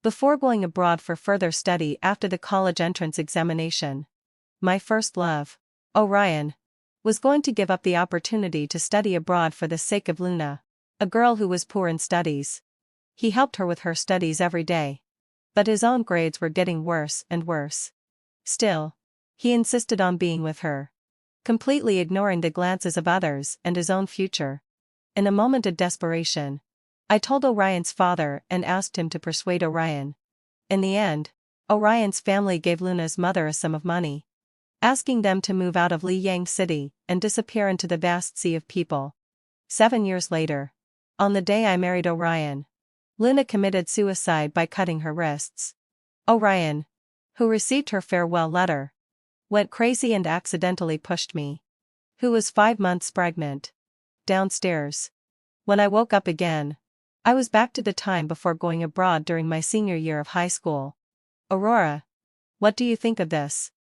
before going abroad for further study after the college entrance examination. My first love, Orion, was going to give up the opportunity to study abroad for the sake of Luna, a girl who was poor in studies. He helped her with her studies every day. But his own grades were getting worse and worse. Still, he insisted on being with her, completely ignoring the glances of others and his own future. In a moment of desperation, I told Orion's father and asked him to persuade Orion. In the end, Orion's family gave Luna's mother a sum of money, asking them to move out of Liyang City and disappear into the vast sea of people. 7 years later, on the day I married Orion, Luna committed suicide by cutting her wrists. Orion, who received her farewell letter, went crazy and accidentally pushed me, who was 5 months pregnant, downstairs. When I woke up again, I was back to the time before going abroad during my senior year of high school. Aurora, what do you think of this?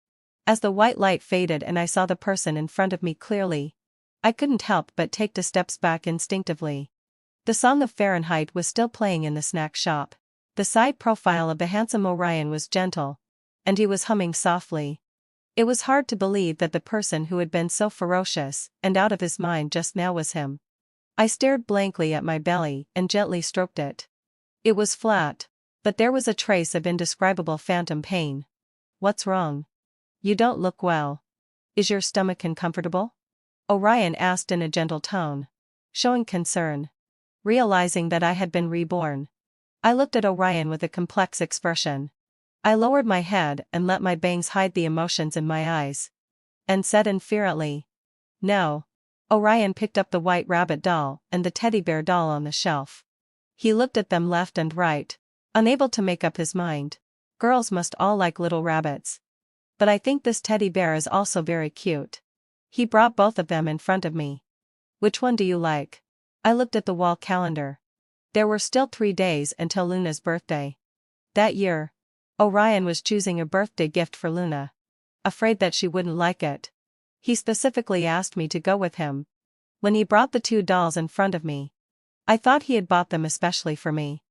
As the white light faded and I saw the person in front of me clearly, I couldn't help but take 2 steps back instinctively. The song of Fahrenheit was still playing in the snack shop. The side profile of the handsome Orion was gentle, and he was humming softly. It was hard to believe that the person who had been so ferocious and out of his mind just now was him. I stared blankly at my belly and gently stroked it. It was flat, but there was a trace of indescribable phantom pain. What's wrong? You don't look well. Is your stomach uncomfortable? Orion asked in a gentle tone, showing concern. Realizing that I had been reborn, I looked at Orion with a complex expression. I lowered my head and let my bangs hide the emotions in my eyes, and said indifferently, "No." Orion picked up the white rabbit doll and the teddy bear doll on the shelf. He looked at them left and right, unable to make up his mind. Girls must all like little rabbits. But I think this teddy bear is also very cute. He brought both of them in front of me. Which one do you like? I looked at the wall calendar. There were still 3 days until Luna's birthday. That year, Orion was choosing a birthday gift for Luna. Afraid that she wouldn't like it, he specifically asked me to go with him. When he brought the 2 dolls in front of me, I thought he had bought them especially for me.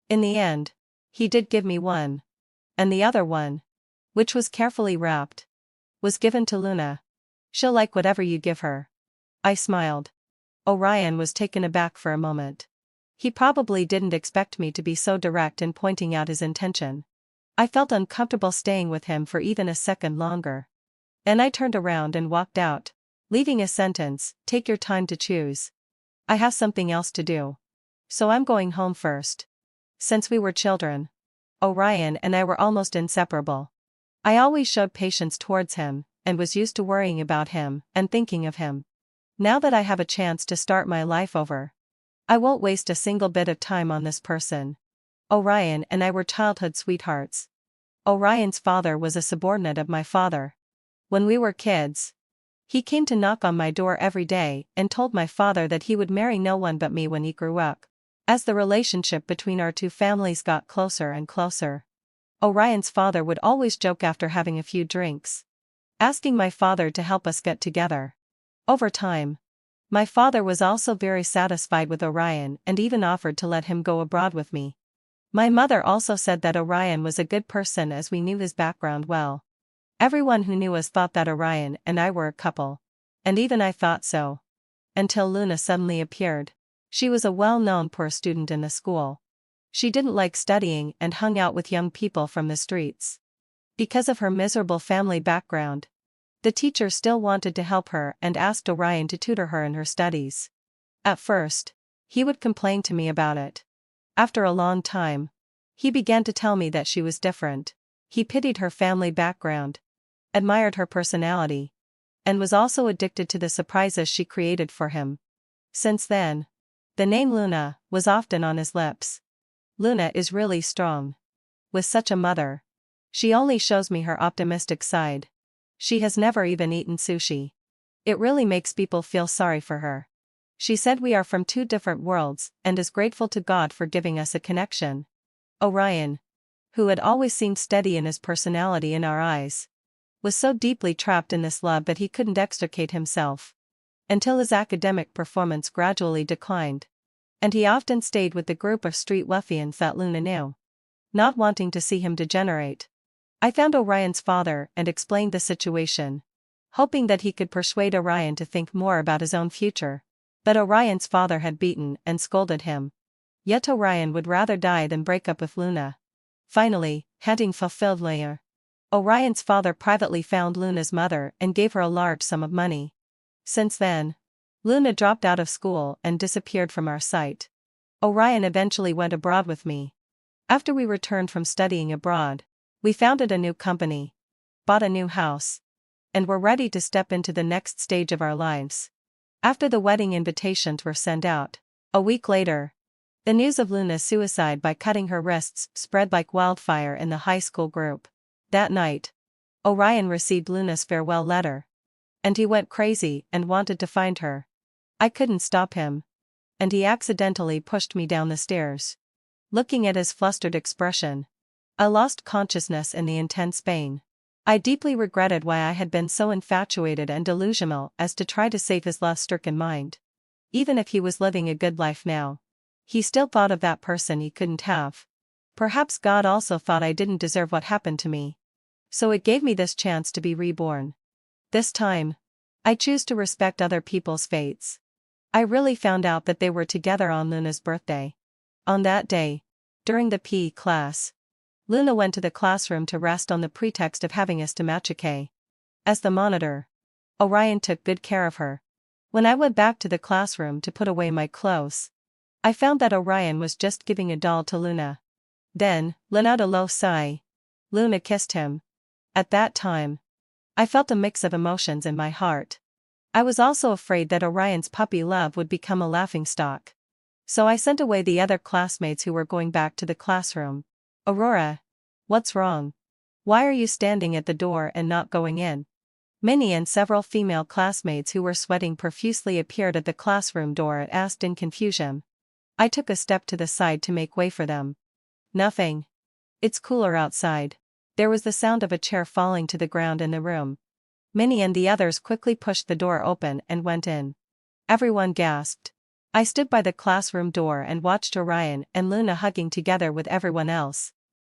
In the end, he did give me one. And the other one, which was carefully wrapped, was given to Luna. She'll like whatever you give her. I smiled. Orion was taken aback for a moment. He probably didn't expect me to be so direct in pointing out his intention. I felt uncomfortable staying with him for even a second longer. Then I turned around and walked out, leaving a sentence, "Take your time to choose. I have something else to do. So I'm going home first." Since we were children, Orion and I were almost inseparable. I always showed patience towards him, and was used to worrying about him and thinking of him. Now that I have a chance to start my life over, I won't waste a single bit of time on this person. Orion and I were childhood sweethearts. Orion's father was a subordinate of my father. When we were kids, he came to knock on my door every day and told my father that he would marry no one but me when he grew up. As the relationship between our 2 families got closer and closer, Orion's father would always joke after having a few drinks, asking my father to help us get together. Over time, my father was also very satisfied with Orion and even offered to let him go abroad with me. My mother also said that Orion was a good person as we knew his background well. Everyone who knew us thought that Orion and I were a couple. And even I thought so. Until Luna suddenly appeared. She was a well-known poor student in the school. She didn't like studying and hung out with young people from the streets. Because of her miserable family background, the teacher still wanted to help her and asked Orion to tutor her in her studies. At first, he would complain to me about it. After a long time, he began to tell me that she was different. He pitied her family background, admired her personality, and was also addicted to the surprises she created for him. Since then, the name Luna was often on his lips. Luna is really strong. With such a mother, she only shows me her optimistic side. She has never even eaten sushi. It really makes people feel sorry for her. She said we are from 2 different worlds and is grateful to God for giving us a connection. Orion, who had always seemed steady in his personality in our eyes, was so deeply trapped in this love that he couldn't extricate himself. Until his academic performance gradually declined, and he often stayed with the group of street ruffians that Luna knew. not wanting to see him degenerate. I found Orion's father and explained the situation, hoping that he could persuade Orion to think more about his own future. But Orion's father had beaten and scolded him. Yet Orion would rather die than break up with Luna. Finally, having fulfilled Liyang, Orion's father privately found Luna's mother and gave her a large sum of money. Since then, Luna dropped out of school and disappeared from our sight. Orion eventually went abroad with me. After we returned from studying abroad, we founded a new company, bought a new house, and were ready to step into the next stage of our lives. After the wedding invitations were sent out, a week later, the news of Luna's suicide by cutting her wrists spread like wildfire in the high school group. That night, Orion received Luna's farewell letter. And he went crazy and wanted to find her. I couldn't stop him. And he accidentally pushed me down the stairs. Looking at his flustered expression, I lost consciousness in the intense pain. I deeply regretted why I had been so infatuated and delusional as to try to save his lust-stricken mind. Even if he was living a good life now, he still thought of that person he couldn't have. Perhaps God also thought I didn't deserve what happened to me. So it gave me this chance to be reborn. This time, I choose to respect other people's fates. I really found out that they were together on Luna's birthday. On that day, during the PE class, Luna went to the classroom to rest on the pretext of having a stomachique. As the monitor, Orion took good care of her. When I went back to the classroom to put away my clothes, I found that Orion was just giving a doll to Luna. Then, letting out a low sigh, Luna kissed him. At that time, I felt a mix of emotions in my heart. I was also afraid that Orion's puppy love would become a laughingstock. So I sent away the other classmates who were going back to the classroom. Aurora, what's wrong? Why are you standing at the door and not going in? Minnie and several female classmates who were sweating profusely appeared at the classroom door and asked in confusion. I took a step to the side to make way for them. Nothing. It's cooler outside. There was the sound of a chair falling to the ground in the room. Minnie and the others quickly pushed the door open and went in. Everyone gasped. I stood by the classroom door and watched Orion and Luna hugging together with everyone else.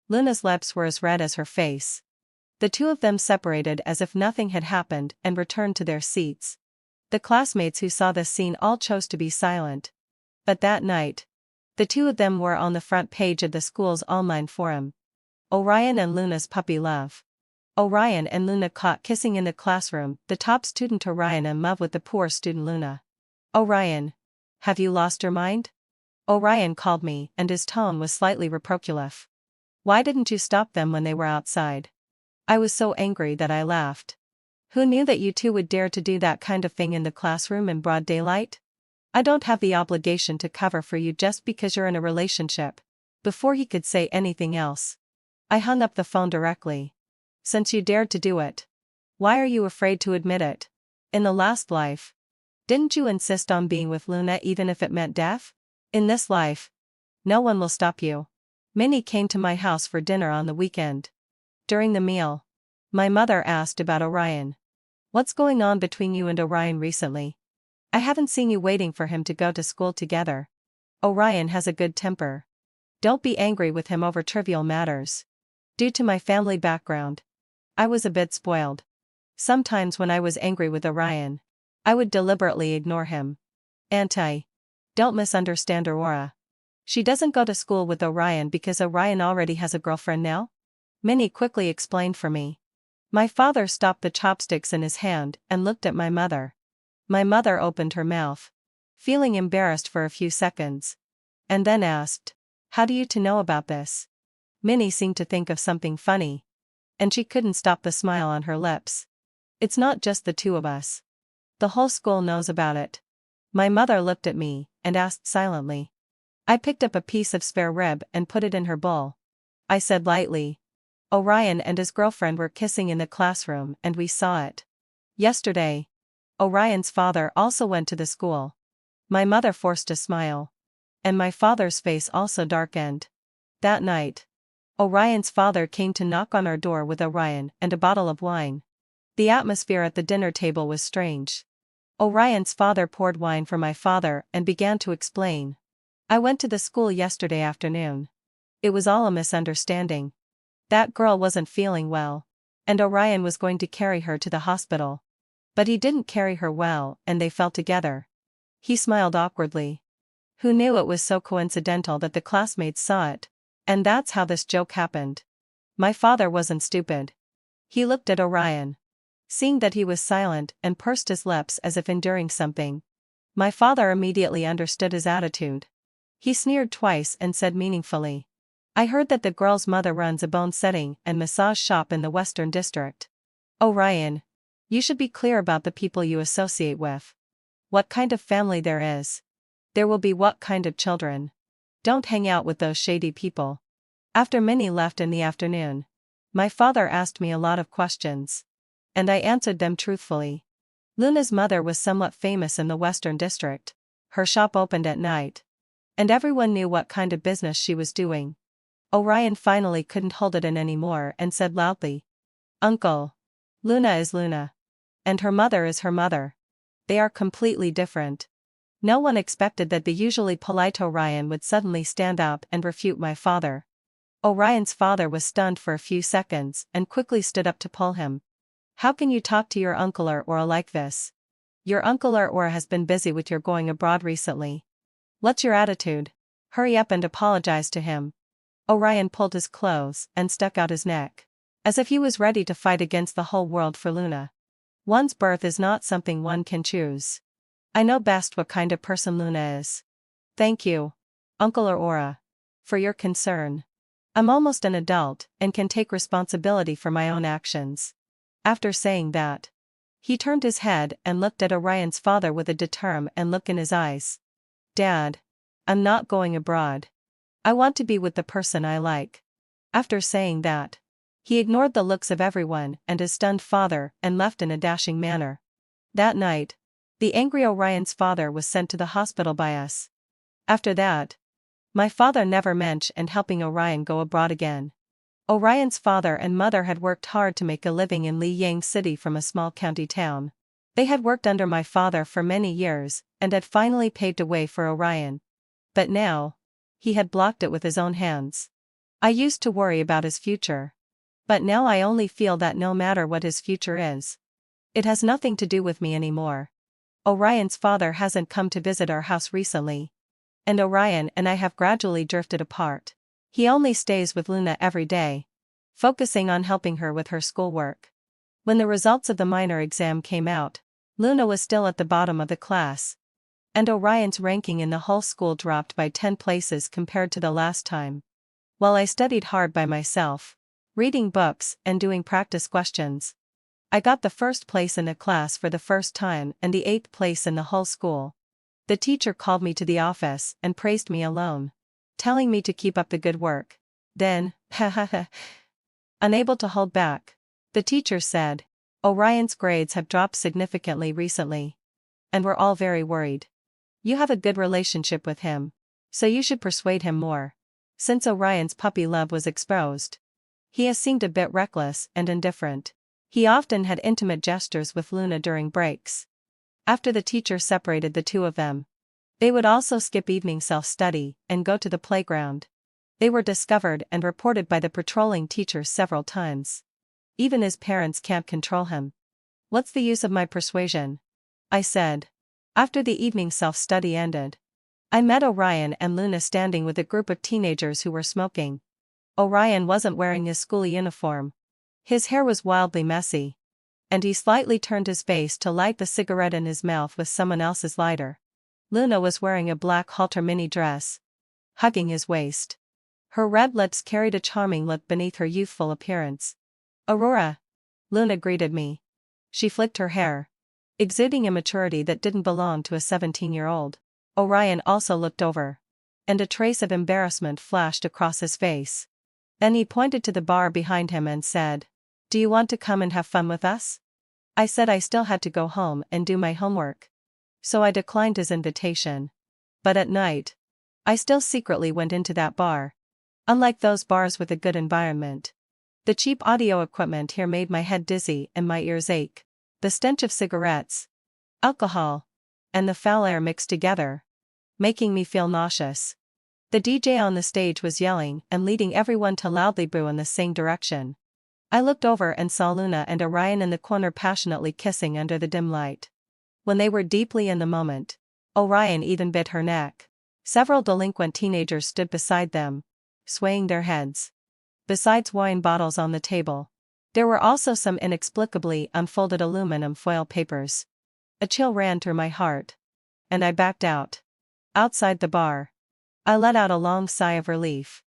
Luna's lips were as red as her face. The two of them separated as if nothing had happened and returned to their seats. The classmates who saw this scene all chose to be silent. But that night, the two of them were on the front page of the school's online forum. Orion and Luna's puppy love. Orion and Luna caught kissing in the classroom, the top student Orion in love with the poor student Luna. Orion, have you lost your mind? Orion called me, and his tone was slightly reproachful. Why didn't you stop them when they were outside? I was so angry that I laughed. Who knew that you two would dare to do that kind of thing in the classroom in broad daylight? I don't have the obligation to cover for you just because you're in a relationship. Before he could say anything else, I hung up the phone directly. Since you dared to do it, why are you afraid to admit it? In the last life, didn't you insist on being with Luna even if it meant death? In this life, no one will stop you. Minnie came to my house for dinner on the weekend. During the meal, my mother asked about Orion. What's going on between you and Orion recently? I haven't seen you waiting for him to go to school together. Orion has a good temper. Don't be angry with him over trivial matters. Due to my family background, I was a bit spoiled. Sometimes when I was angry with Orion, I would deliberately ignore him. Don't misunderstand Aurora. She doesn't go to school with Orion because Orion already has a girlfriend now? Minnie quickly explained for me. My father stopped the chopsticks in his hand and looked at my mother. My mother opened her mouth, feeling embarrassed for a few seconds, and then asked, "How do you two know about this?" Minnie seemed to think of something funny, and she couldn't stop the smile on her lips. It's not just the two of us. The whole school knows about it. My mother looked at me and asked silently. I picked up a piece of spare rib and put it in her bowl. I said lightly, Orion and his girlfriend were kissing in the classroom and we saw it. Yesterday, Orion's father also went to the school. My mother forced a smile. And my father's face also darkened. That night, Orion's father came to knock on our door with Orion and a bottle of wine. The atmosphere at the dinner table was strange. Orion's father poured wine for my father and began to explain. I went to the school yesterday afternoon. It was all a misunderstanding. That girl wasn't feeling well. And Orion was going to carry her to the hospital. But he didn't carry her well, and they fell together. He smiled awkwardly. Who knew it was so coincidental that the classmates saw it? And that's how this joke happened. My father wasn't stupid. He looked at Orion. Seeing that he was silent and pursed his lips as if enduring something. My father immediately understood his attitude. He sneered twice and said meaningfully, I heard that the girl's mother runs a bone setting and massage shop in the Western District. Orion, you should be clear about the people you associate with. What kind of family there is. There will be what kind of children. Don't hang out with those shady people. After Minnie left in the afternoon, my father asked me a lot of questions. And I answered them truthfully. Luna's mother was somewhat famous in the Western District. Her shop opened at night. And everyone knew what kind of business she was doing. Orion finally couldn't hold it in anymore and said loudly, Uncle. Luna is Luna. And her mother is her mother. They are completely different. No one expected that the usually polite Orion would suddenly stand up and refute my father. Orion's father was stunned for a few seconds and quickly stood up to pull him. How can you talk to your uncle or Aura like this? Your uncle or Aura has been busy with your going abroad recently. What's your attitude? Hurry up and apologize to him. Orion pulled his clothes and stuck out his neck. As if he was ready to fight against the whole world for Luna. One's birth is not something one can choose. I know best what kind of person Luna is. Thank you, Uncle Aura, for your concern. I'm almost an adult and can take responsibility for my own actions. After saying that, he turned his head and looked at Orion's father with a determined look in his eyes. Dad, I'm not going abroad. I want to be with the person I like. After saying that, he ignored the looks of everyone and his stunned father and left in a dashing manner. That night, the angry Orion's father was sent to the hospital by us. After that, my father never mentioned helping Orion go abroad again. Orion's father and mother had worked hard to make a living in Liyang City from a small county town. They had worked under my father for many years and had finally paved a way for Orion. But now, he had blocked it with his own hands. I used to worry about his future. But now I only feel that no matter what his future is, it has nothing to do with me anymore. Orion's father hasn't come to visit our house recently. And Orion and I have gradually drifted apart. He only stays with Luna every day, focusing on helping her with her schoolwork. When the results of the minor exam came out, Luna was still at the bottom of the class. And Orion's ranking in the whole school dropped by 10 places compared to the last time. While I studied hard by myself, reading books and doing practice questions, I got the first place in the class for the first time and the 8th place in the whole school. The teacher called me to the office and praised me alone, telling me to keep up the good work. Then, unable to hold back, the teacher said, Orion's grades have dropped significantly recently. And we're all very worried. You have a good relationship with him, so you should persuade him more. Since Orion's puppy love was exposed, he has seemed a bit reckless and indifferent. He often had intimate gestures with Luna during breaks. After the teacher separated the two of them, they would also skip evening self-study and go to the playground. They were discovered and reported by the patrolling teachers several times. Even his parents can't control him. What's the use of my persuasion? I said. After the evening self-study ended, I met Orion and Luna standing with a group of teenagers who were smoking. Orion wasn't wearing his school uniform. His hair was wildly messy. And he slightly turned his face to light the cigarette in his mouth with someone else's lighter. Luna was wearing a black halter mini dress, hugging his waist. Her red lips carried a charming look beneath her youthful appearance. Aurora. Luna greeted me. She flicked her hair, exuding a maturity that didn't belong to a 17-year-old. Orion also looked over. And a trace of embarrassment flashed across his face. Then he pointed to the bar behind him and said, Do you want to come and have fun with us? I said I still had to go home and do my homework. So I declined his invitation. But at night, I still secretly went into that bar. Unlike those bars with a good environment, the cheap audio equipment here made my head dizzy and my ears ache. The stench of cigarettes, alcohol, and the foul air mixed together, making me feel nauseous. The DJ on the stage was yelling and leading everyone to loudly boo in the same direction. I looked over and saw Luna and Orion in the corner passionately kissing under the dim light. When they were deeply in the moment, Orion even bit her neck. Several delinquent teenagers stood beside them, swaying their heads. Besides wine bottles on the table, there were also some inexplicably unfolded aluminum foil papers. A chill ran through my heart, and I backed out. Outside the bar, I let out a long sigh of relief.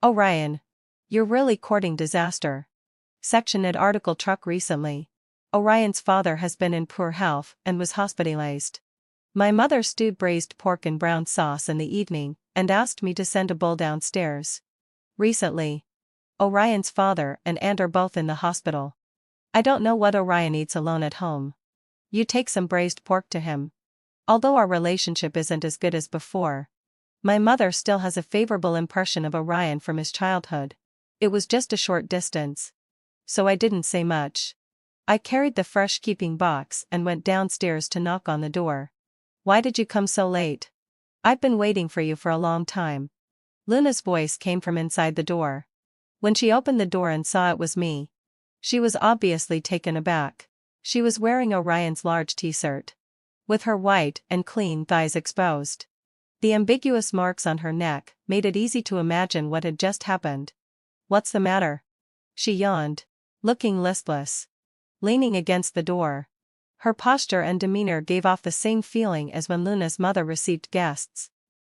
Orion, you're really courting disaster. Section ed article truck recently. Orion's father has been in poor health and was hospitalized. My mother stewed braised pork in brown sauce in the evening and asked me to send a bowl downstairs. Recently, Orion's father and aunt are both in the hospital. I don't know what Orion eats alone at home. You take some braised pork to him. Although our relationship isn't as good as before, my mother still has a favorable impression of Orion from his childhood. It was just a short distance, so I didn't say much. I carried the fresh keeping box and went downstairs to knock on the door. Why did you come so late? I've been waiting for you for a long time. Luna's voice came from inside the door. When she opened the door and saw it was me, she was obviously taken aback. She was wearing Orion's large t-shirt, with her white and clean thighs exposed. The ambiguous marks on her neck made it easy to imagine what had just happened. What's the matter? She yawned, looking listless. Leaning against the door, her posture and demeanor gave off the same feeling as when Luna's mother received guests.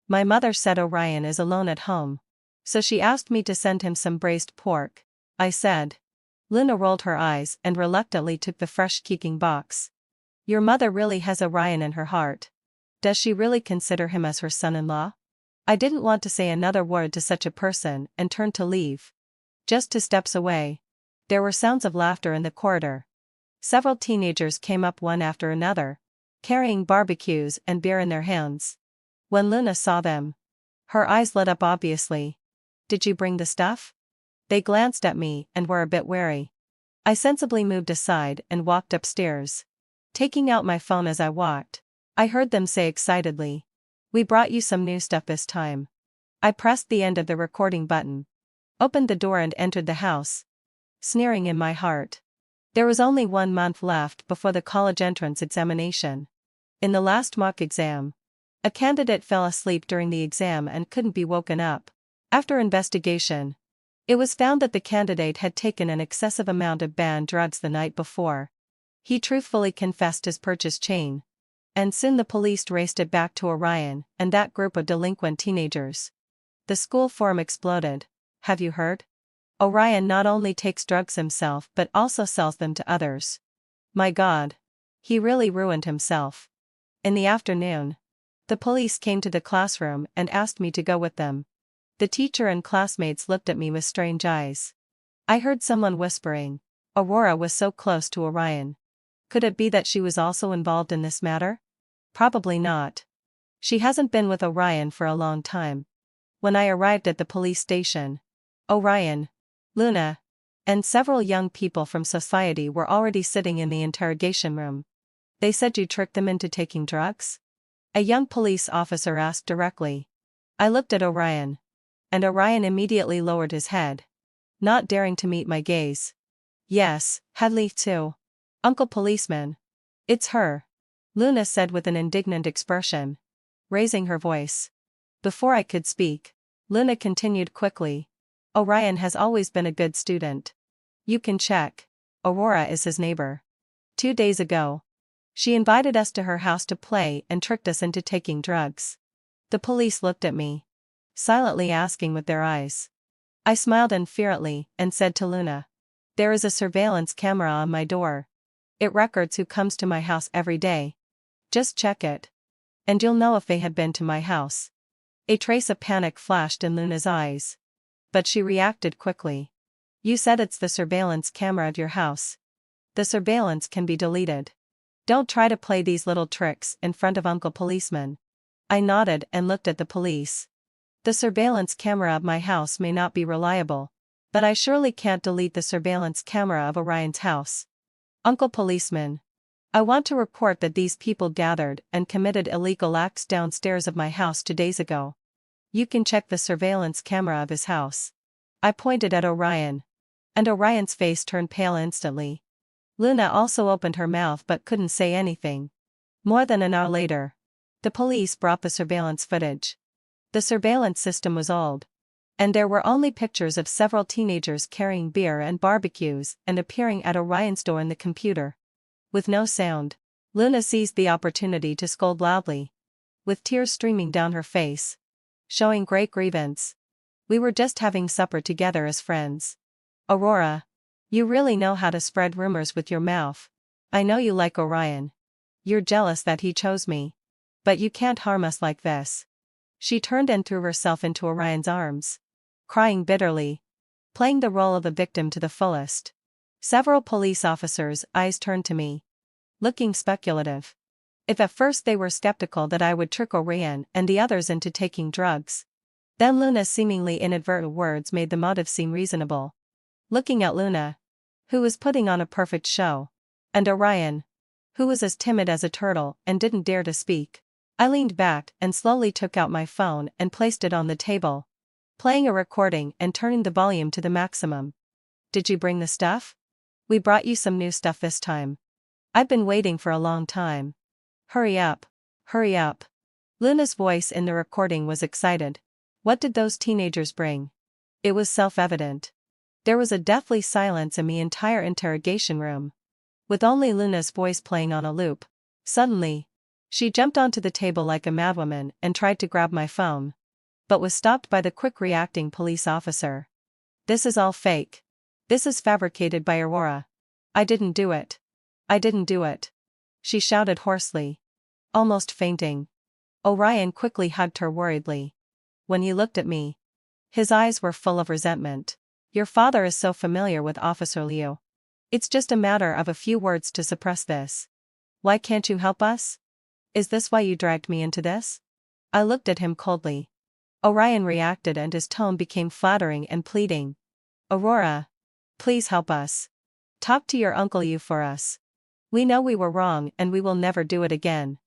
My mother said Orion is alone at home, so she asked me to send him some braised pork, I said. Luna rolled her eyes and reluctantly took the fresh keeping box. Your mother really has Orion in her heart. Does she really consider him as her son-in-law? I didn't want to say another word to such a person and turned to leave. Just 2 steps away, there were sounds of laughter in the corridor. Several teenagers came up one after another, carrying barbecues and beer in their hands. When Luna saw them, her eyes lit up obviously. Did you bring the stuff? They glanced at me and were a bit wary. I sensibly moved aside and walked upstairs. Taking out my phone as I walked, I heard them say excitedly, "We brought you some new stuff this time." I pressed the end of the recording button, opened the door and entered the house, sneering in my heart. There was only 1 month left before the college entrance examination. In the last mock exam, a candidate fell asleep during the exam and couldn't be woken up. After investigation, it was found that the candidate had taken an excessive amount of banned drugs the night before. He truthfully confessed his purchase chain, and soon the police raced it back to Orion and that group of delinquent teenagers. The school forum exploded. Have you heard? Orion not only takes drugs himself but also sells them to others. My God. He really ruined himself. In the afternoon, the police came to the classroom and asked me to go with them. The teacher and classmates looked at me with strange eyes. I heard someone whispering, Aurora was so close to Orion. Could it be that she was also involved in this matter? Probably not. She hasn't been with Orion for a long time. When I arrived at the police station, Orion, Luna, and several young people from society were already sitting in the interrogation room. They said you tricked them into taking drugs? A young police officer asked directly. I looked at Orion, and Orion immediately lowered his head, not daring to meet my gaze. Yes, Hadley too. Uncle Policeman. It's her, Luna said with an indignant expression, raising her voice. Before I could speak, Luna continued quickly. Orion has always been a good student. You can check. Aurora is his neighbor. 2 days ago, she invited us to her house to play and tricked us into taking drugs. The police looked at me, silently asking with their eyes. I smiled unfearfully and said to Luna, there is a surveillance camera on my door. It records who comes to my house every day. Just check it, and you'll know if they had been to my house. A trace of panic flashed in Luna's eyes, but she reacted quickly. You said it's the surveillance camera of your house. The surveillance can be deleted. Don't try to play these little tricks in front of Uncle Policeman. I nodded and looked at the police. The surveillance camera of my house may not be reliable, but I surely can't delete the surveillance camera of Orion's house. Uncle Policeman, I want to report that these people gathered and committed illegal acts downstairs of my house 2 days ago. You can check the surveillance camera of his house. I pointed at Orion. And Orion's face turned pale instantly. Luna also opened her mouth but couldn't say anything. More than an hour later, the police brought the surveillance footage. The surveillance system was old. And there were only pictures of several teenagers carrying beer and barbecues and appearing at Orion's door in the computer. With no sound, Luna seized the opportunity to scold loudly. With tears streaming down her face. Showing great grievance. We were just having supper together as friends. Aurora. You really know how to spread rumors with your mouth. I know you like Orion. You're jealous that he chose me. But you can't harm us like this. She turned and threw herself into Orion's arms. Crying bitterly. Playing the role of a victim to the fullest. Several police officers' eyes turned to me. Looking speculative. If at first they were skeptical that I would trick Orion and the others into taking drugs. Then Luna's seemingly inadvertent words made the motive seem reasonable. Looking at Luna, who was putting on a perfect show, and Orion, who was as timid as a turtle and didn't dare to speak, I leaned back and slowly took out my phone and placed it on the table, playing a recording and turning the volume to the maximum. Did you bring the stuff? We brought you some new stuff this time. I've been waiting for a long time. Hurry up. Hurry up. Luna's voice in the recording was excited. What did those teenagers bring? It was self-evident. There was a deathly silence in the entire interrogation room. With only Luna's voice playing on a loop. Suddenly, she jumped onto the table like a madwoman and tried to grab my phone. But was stopped by the quick-reacting police officer. This is all fake. This is fabricated by Aurora. I didn't do it. I didn't do it. She shouted hoarsely. Almost fainting. Orion quickly hugged her worriedly. When he looked at me, his eyes were full of resentment. Your father is so familiar with Officer Liu. It's just a matter of a few words to suppress this. Why can't you help us? Is this why you dragged me into this? I looked at him coldly. Orion reacted and his tone became flattering and pleading. Aurora. Please help us. Talk to your Uncle Liu for us. We know we were wrong and we will never do it again.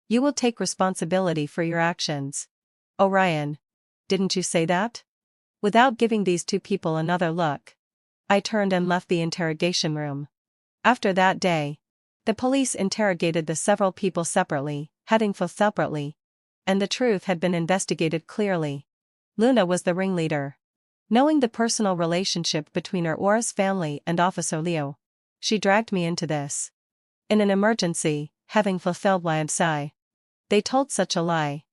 You will take responsibility for your actions. Orion. Didn't you say that? Without giving these two people another look, I turned and left the interrogation room. After that day, the police interrogated the several people separately, heading for separately, and the truth had been investigated clearly. Luna was the ringleader. Knowing the personal relationship between Aurora's family and Officer Liu, she dragged me into this. In an emergency, having fulfilled Liyang City. They told such a lie,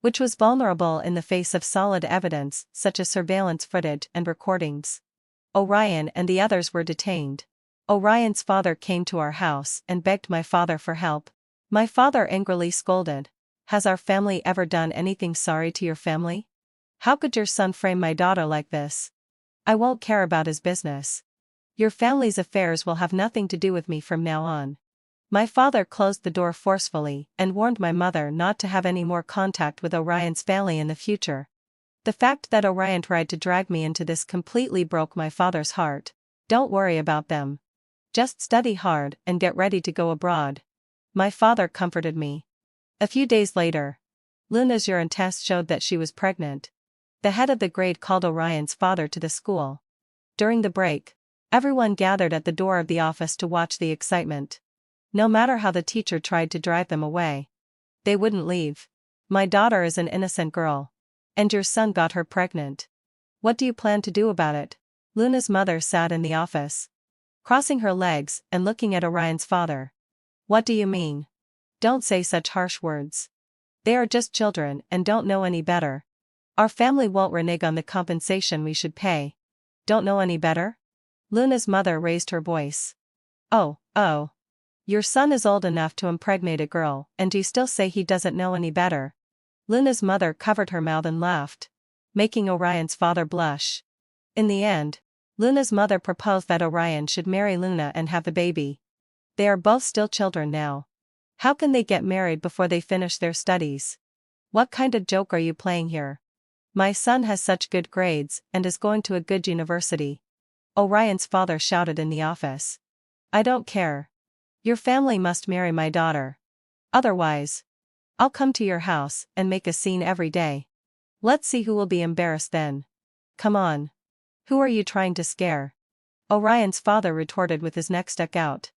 which was vulnerable in the face of solid evidence such as surveillance footage and recordings. Orion and the others were detained. Orion's father came to our house and begged my father for help. My father angrily scolded. Has our family ever done anything sorry to your family? How could your son frame my daughter like this? I won't care about his business. Your family's affairs will have nothing to do with me from now on. My father closed the door forcefully and warned my mother not to have any more contact with Orion's family in the future. The fact that Orion tried to drag me into this completely broke my father's heart. Don't worry about them. Just study hard and get ready to go abroad. My father comforted me. A few days later, Luna's urine test showed that she was pregnant. The head of the grade called Orion's father to the school. During the break, everyone gathered at the door of the office to watch the excitement. No matter how the teacher tried to drive them away, they wouldn't leave. My daughter is an innocent girl. And your son got her pregnant. What do you plan to do about it? Luna's mother sat in the office, crossing her legs and looking at Orion's father. What do you mean? Don't say such harsh words. They are just children and don't know any better. Our family won't renege on the compensation we should pay. Don't know any better? Luna's mother raised her voice. Oh. Your son is old enough to impregnate a girl, and you still say he doesn't know any better. Luna's mother covered her mouth and laughed, making Orion's father blush. In the end, Luna's mother proposed that Orion should marry Luna and have the baby. They are both still children now. How can they get married before they finish their studies? What kind of joke are you playing here? My son has such good grades and is going to a good university. Orion's father shouted in the office. I don't care. Your family must marry my daughter. Otherwise, I'll come to your house and make a scene every day. Let's see who will be embarrassed then. Come on. Who are you trying to scare? Orion's father retorted with his neck stuck out.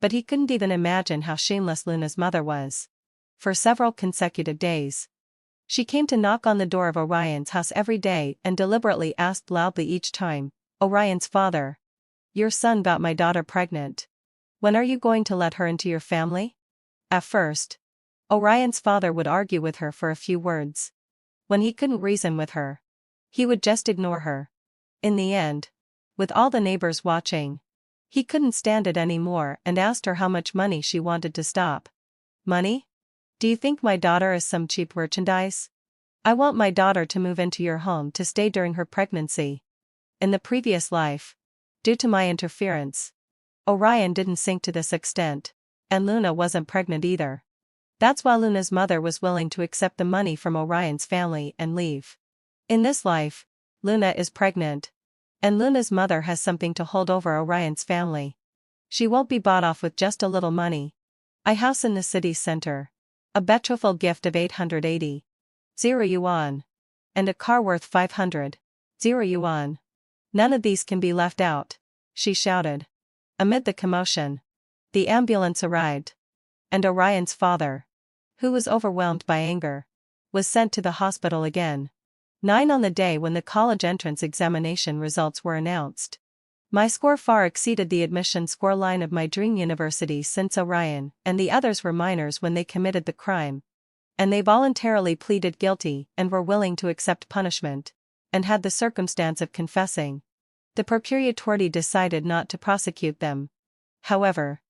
But he couldn't even imagine how shameless Luna's mother was. For several consecutive days, she came to knock on the door of Orion's house every day and deliberately asked loudly each time, "Orion's father, your son got my daughter pregnant. When are you going to let her into your family?" At first, Orion's father would argue with her for a few words. When he couldn't reason with her, he would just ignore her. In the end, with all the neighbors watching, he couldn't stand it anymore and asked her how much money she wanted to stop. "Money? Do you think my daughter is some cheap merchandise? I want my daughter to move into your home to stay during her pregnancy." In the previous life, due to my interference, Orion didn't sink to this extent, and Luna wasn't pregnant either. That's why Luna's mother was willing to accept the money from Orion's family and leave. In this life, Luna is pregnant, and Luna's mother has something to hold over Orion's family. She won't be bought off with just a little money. A house in the city center, a betrothal gift of 880 yuan, and a car worth 500 yuan. None of these can be left out, she shouted. Amid the commotion, the ambulance arrived, and Orion's father, who was overwhelmed by anger, was sent to the hospital again. 9 on the day when the college entrance examination results were announced. My score far exceeded the admission score line of my dream university since Orion and the others were minors when they committed the crime. And they voluntarily pleaded guilty and were willing to accept punishment, and had the circumstance of confessing. The procuratorate decided not to prosecute them. However,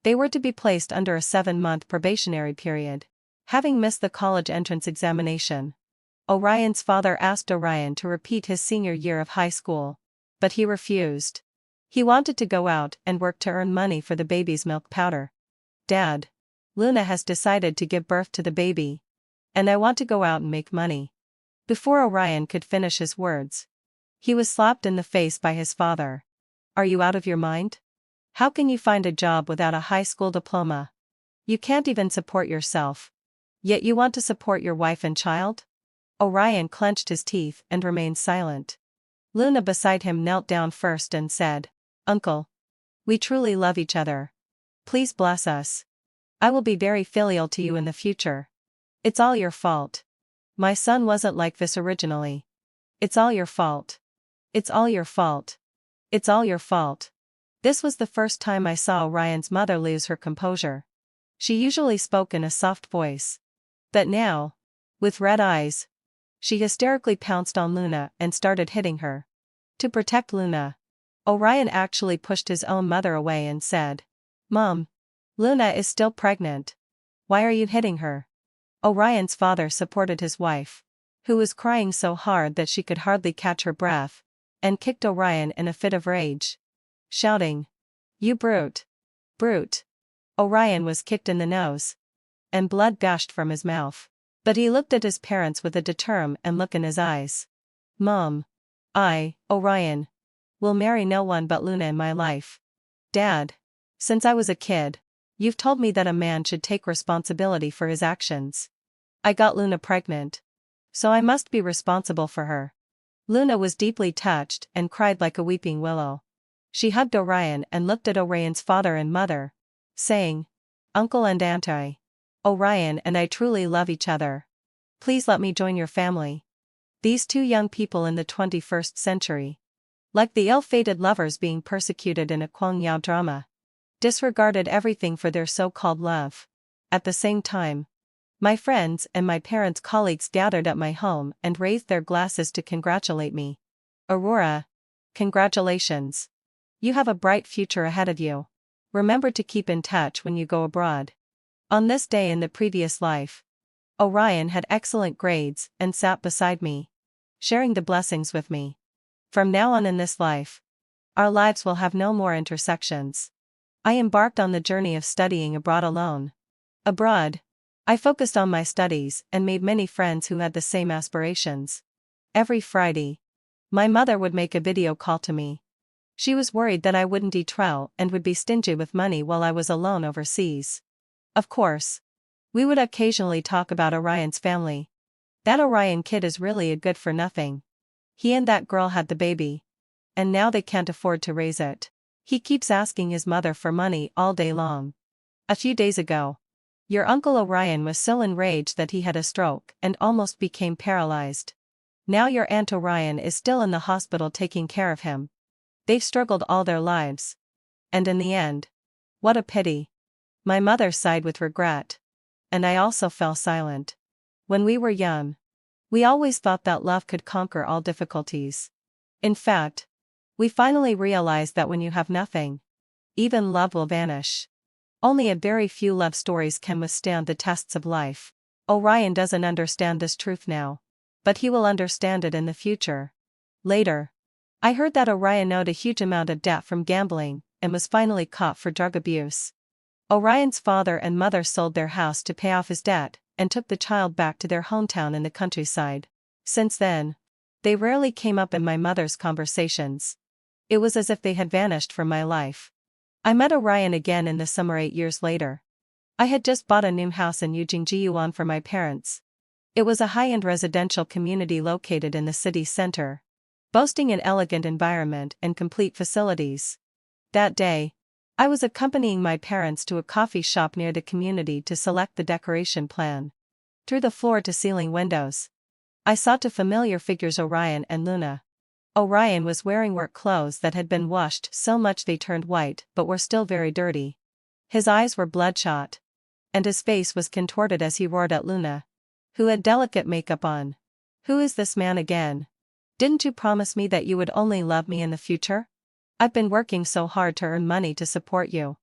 they were to be placed under a 7-month probationary period, having missed the college entrance examination. Orion's father asked Orion to repeat his senior year of high school, but he refused. He wanted to go out and work to earn money for the baby's milk powder. "Dad, Luna has decided to give birth to the baby, and I want to go out and make money." Before Orion could finish his words, he was slapped in the face by his father. "Are you out of your mind? How can you find a job without a high school diploma? You can't even support yourself. Yet you want to support your wife and child?" Orion clenched his teeth and remained silent. Luna beside him knelt down first and said, "Uncle, we truly love each other. Please bless us. I will be very filial to you in the future. It's all your fault. My son wasn't like this originally. It's all your fault. It's all your fault. It's all your fault." This was the first time I saw Orion's mother lose her composure. She usually spoke in a soft voice. But now, with red eyes, she hysterically pounced on Luna and started hitting her. To protect Luna, Orion actually pushed his own mother away and said, "Mom, Luna is still pregnant. Why are you hitting her?" Orion's father supported his wife, who was crying so hard that she could hardly catch her breath, and kicked Orion in a fit of rage, shouting, "You brute! Brute!" Orion was kicked in the nose, and blood gushed from his mouth. But he looked at his parents with a determined look in his eyes. "Mom, Orion, will marry no one but Luna in my life. Dad, since I was a kid, you've told me that a man should take responsibility for his actions. I got Luna pregnant, so I must be responsible for her." Luna was deeply touched and cried like a weeping willow. She hugged Orion and looked at Orion's father and mother, saying, "Uncle and Auntie, Orion and I truly love each other. Please let me join your family." These two young people in the 21st century, like the ill-fated lovers being persecuted in a Kwang Yao drama, disregarded everything for their so-called love. At the same time, my friends and my parents' colleagues gathered at my home and raised their glasses to congratulate me. "Aurora, congratulations. You have a bright future ahead of you. Remember to keep in touch when you go abroad." On this day in the previous life, Orion had excellent grades and sat beside me, sharing the blessings with me. From now on in this life, our lives will have no more intersections. I embarked on the journey of studying abroad alone. Abroad, I focused on my studies and made many friends who had the same aspirations. Every Friday, my mother would make a video call to me. She was worried that I wouldn't eat well and would be stingy with money while I was alone overseas. Of course, we would occasionally talk about Orion's family. That Orion kid is really a good for nothing. He and that girl had the baby. And now they can't afford to raise it. He keeps asking his mother for money all day long. A few days ago, your Uncle Orion was so enraged that he had a stroke and almost became paralyzed. Now your Aunt Orion is still in the hospital taking care of him. They've struggled all their lives. And in the end, what a pity. My mother sighed with regret. And I also fell silent. When we were young, we always thought that love could conquer all difficulties. In fact, we finally realized that when you have nothing, even love will vanish. Only a very few love stories can withstand the tests of life. Orion doesn't understand this truth now. But he will understand it in the future. Later, I heard that Orion owed a huge amount of debt from gambling and was finally caught for drug abuse. Orion's father and mother sold their house to pay off his debt and took the child back to their hometown in the countryside. Since then, they rarely came up in my mother's conversations. It was as if they had vanished from my life. I met Orion again in the summer 8 years later. I had just bought a new house in Eugene for my parents. It was a high-end residential community located in the city center, boasting an elegant environment and complete facilities. That day, I was accompanying my parents to a coffee shop near the community to select the decoration plan. Through the floor-to-ceiling windows, I saw two familiar figures, Orion and Luna. Orion was wearing work clothes that had been washed so much they turned white but were still very dirty. His eyes were bloodshot, and his face was contorted as he roared at Luna, who had delicate makeup on. "Who is this man again? Didn't you promise me that you would only love me in the future? I've been working so hard to earn money to support you.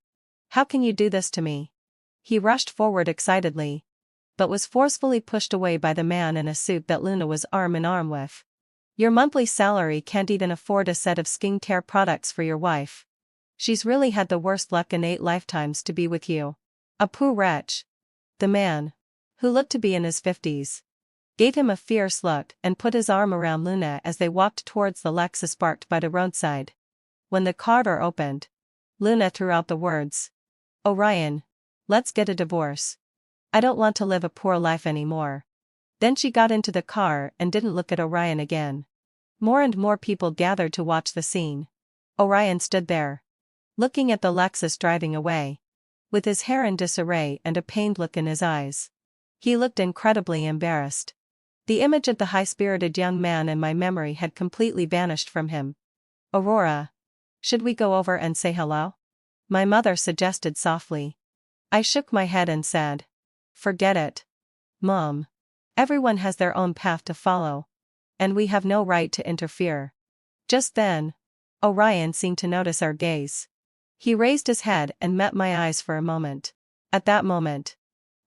How can you do this to me?" He rushed forward excitedly, but was forcefully pushed away by the man in a suit that Luna was arm in arm with. "Your monthly salary can't even afford a set of skincare products for your wife. She's really had the worst luck in 8 lifetimes to be with you. A poor wretch." The man, who looked to be in his 50s, gave him a fierce look and put his arm around Luna as they walked towards the Lexus parked by the roadside. When the car door opened, Luna threw out the words, "Orion, let's get a divorce. I don't want to live a poor life anymore." Then she got into the car and didn't look at Orion again. More and more people gathered to watch the scene. Orion stood there, looking at the Lexus driving away, with his hair in disarray and a pained look in his eyes. He looked incredibly embarrassed. The image of the high-spirited young man in my memory had completely vanished from him. "Aurora, should we go over and say hello?" my mother suggested softly. I shook my head and said, "Forget it, Mom. Everyone has their own path to follow, and we have no right to interfere." Just then, Orion seemed to notice our gaze. He raised his head and met my eyes for a moment. At that moment,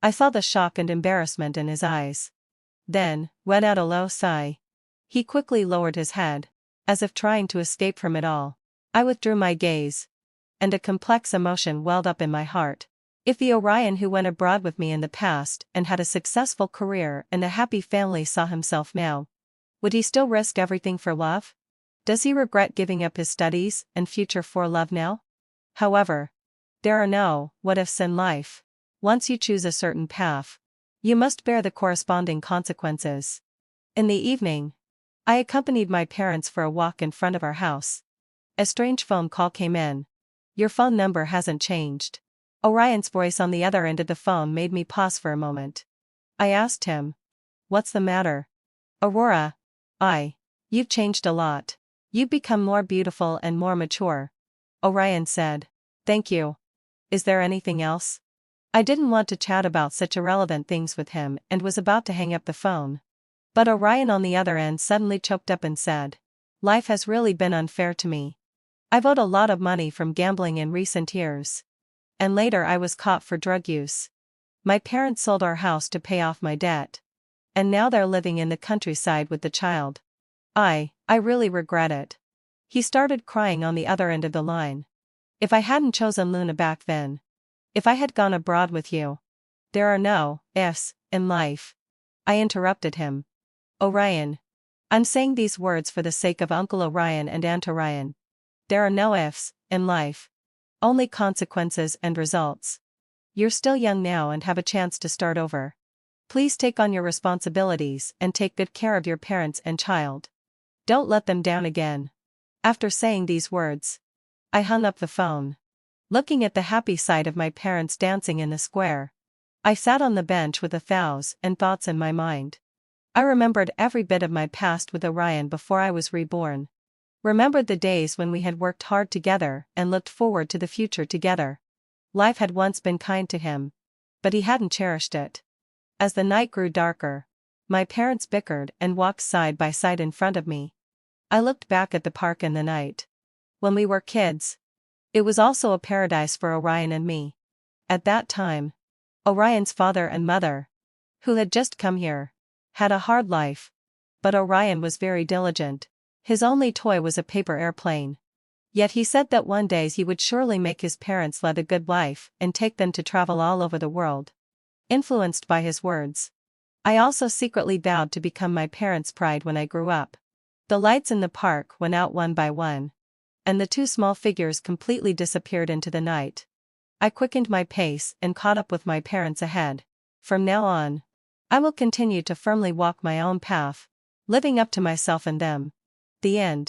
I saw the shock and embarrassment in his eyes. Then, let out a low sigh. He quickly lowered his head, as if trying to escape from it all. I withdrew my gaze, and a complex emotion welled up in my heart. If the Orion who went abroad with me in the past and had a successful career and a happy family saw himself now, would he still risk everything for love? Does he regret giving up his studies and future for love now? However, there are no what-ifs in life. Once you choose a certain path, you must bear the corresponding consequences. In the evening, I accompanied my parents for a walk in front of our house. A strange phone call came in. "Your phone number hasn't changed." Orion's voice on the other end of the phone made me pause for a moment. I asked him, "What's the matter?" "Aurora, you've changed a lot. You've become more beautiful and more mature," Orion said. "Thank you. Is there anything else?" I didn't want to chat about such irrelevant things with him and was about to hang up the phone. But Orion on the other end suddenly choked up and said, "Life has really been unfair to me. I've owed a lot of money from gambling in recent years. And later I was caught for drug use. My parents sold our house to pay off my debt. And now they're living in the countryside with the child. I really regret it." He started crying on the other end of the line. "If I hadn't chosen Luna back then, if I had gone abroad with you, there are no ifs in life," I interrupted him. "Orion, I'm saying these words for the sake of Uncle Orion and Aunt Orion. There are no ifs in life, only consequences and results. You're still young now and have a chance to start over. Please take on your responsibilities and take good care of your parents and child. Don't let them down again. After saying these words, I hung up the phone. Looking at the happy sight of my parents dancing in the square, I sat on the bench with thoughts in my mind. I remembered every bit of my past with Orion before I was reborn. Remembered the days when we had worked hard together and looked forward to the future together. Life had once been kind to him, but he hadn't cherished it. As the night grew darker, my parents bickered and walked side by side in front of me. I looked back at the park in the night. When we were kids, it was also a paradise for Orion and me. At that time, Orion's father and mother, who had just come here, had a hard life. But Orion was very diligent. His only toy was a paper airplane. Yet he said that one day he would surely make his parents lead a good life and take them to travel all over the world. Influenced by his words, I also secretly vowed to become my parents' pride when I grew up. The lights in the park went out one by one, and the two small figures completely disappeared into the night. I quickened my pace and caught up with my parents ahead. From now on, I will continue to firmly walk my own path, living up to myself and them. The end.